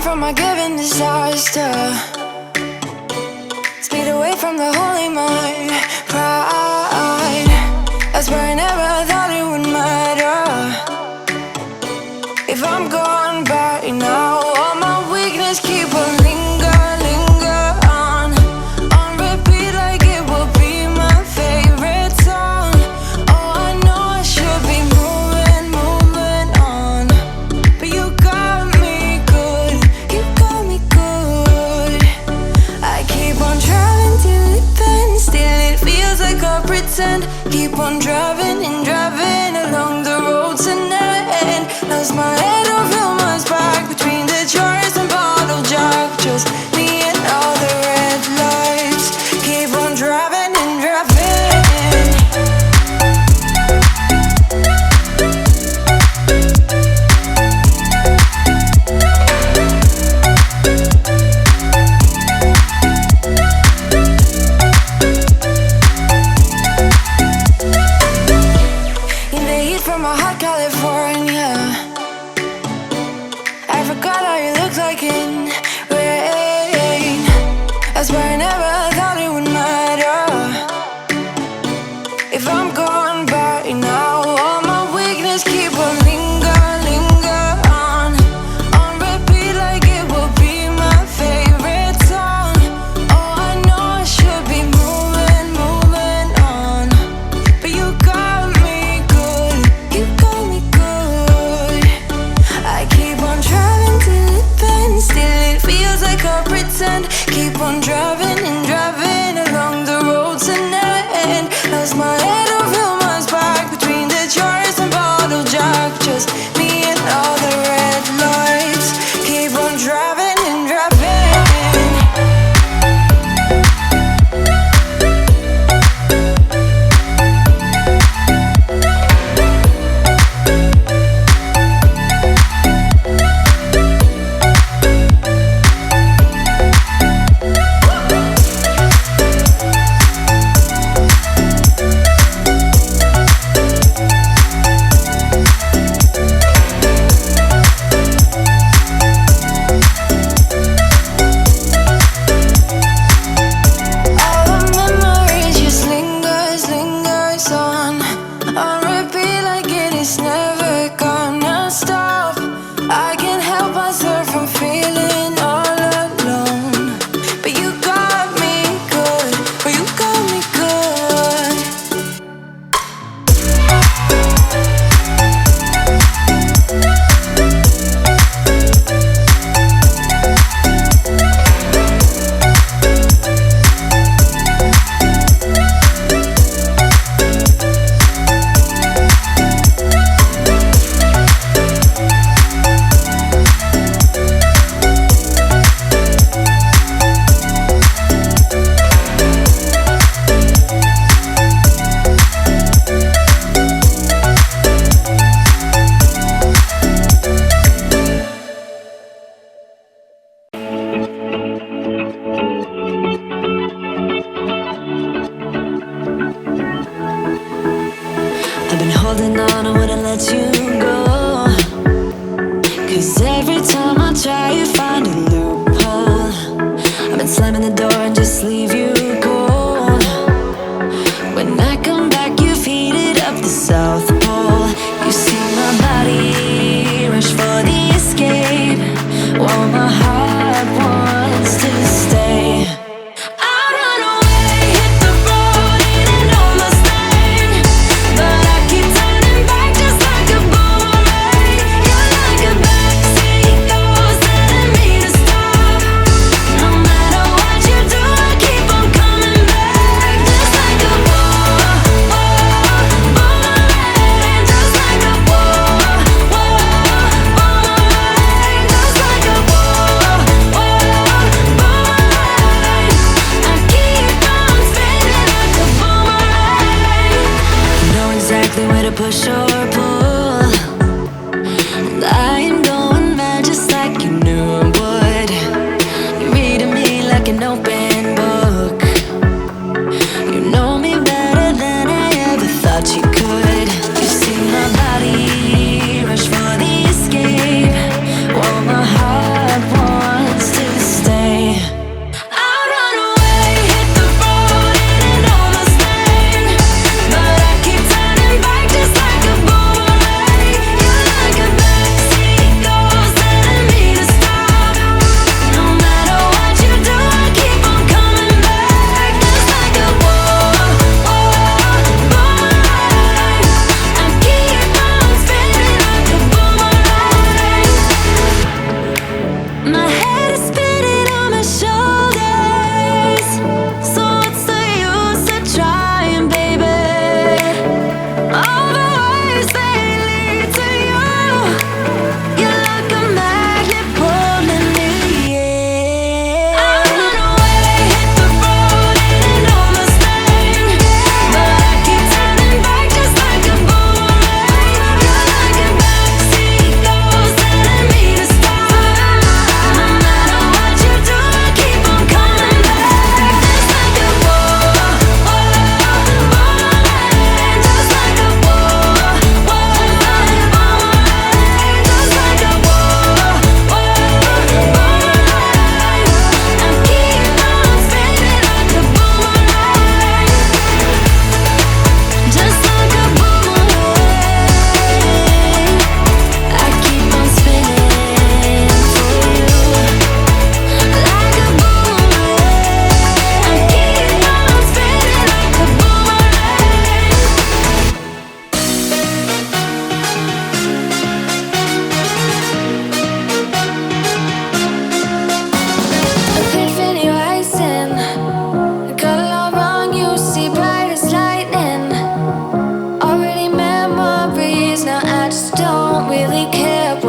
from my given disaster. Speed away from the holy mind. Pride, I swear I never thought it would matter. If I'm gone by now, all my weakness keep on linger on repeat like it will be my favorite song. Oh, I know I should be moving on, but you got me good, you got me good. I keep on driving till it bends, still it feels like I pretend. Keep on driving and driving along the road to never end. Lost my head, don't feel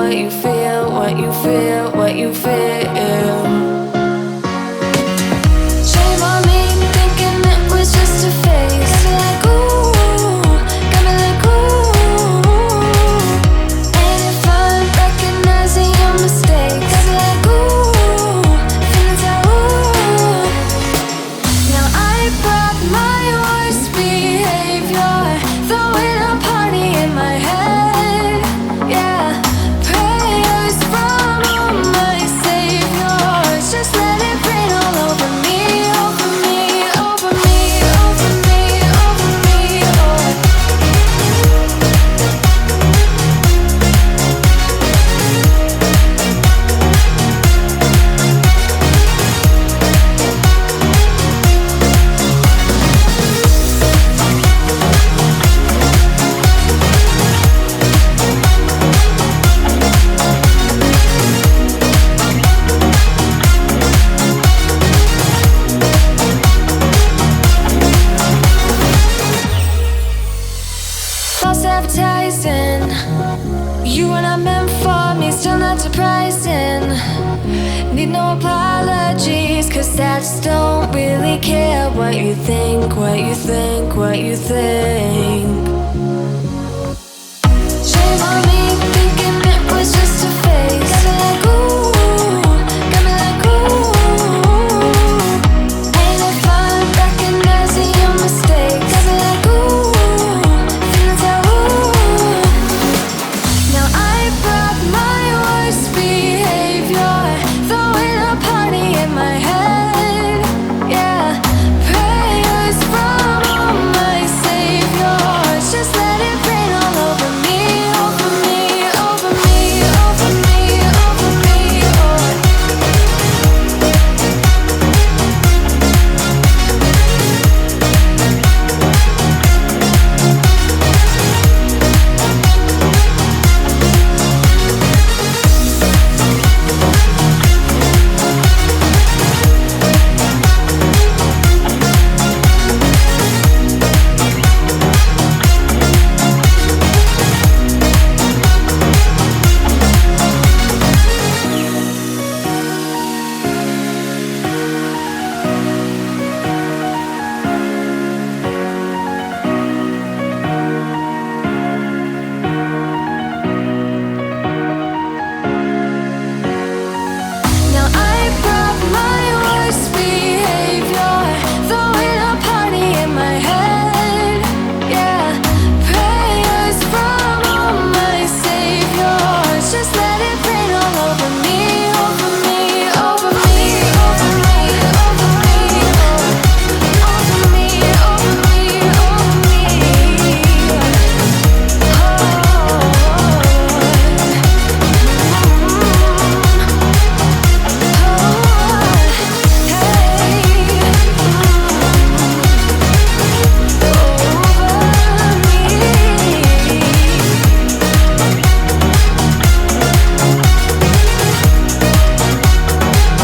what you feel, what you feel, what you feel. Shame on me, thinking it was just a phase. Got me like ooh, got me like ooh. And if I'm recognizing your mistakes, got me like ooh, feeling so ooh. Now I brought my worst behavior, throwing a party in my head. Yeah, prayers from all my saviors. Just let it rain all over me, over me, over me, over me, over me. False advertising, you were not meant for me, still not surprising. Need no apologies, cause I just don't really care what you think, what you think, what you think.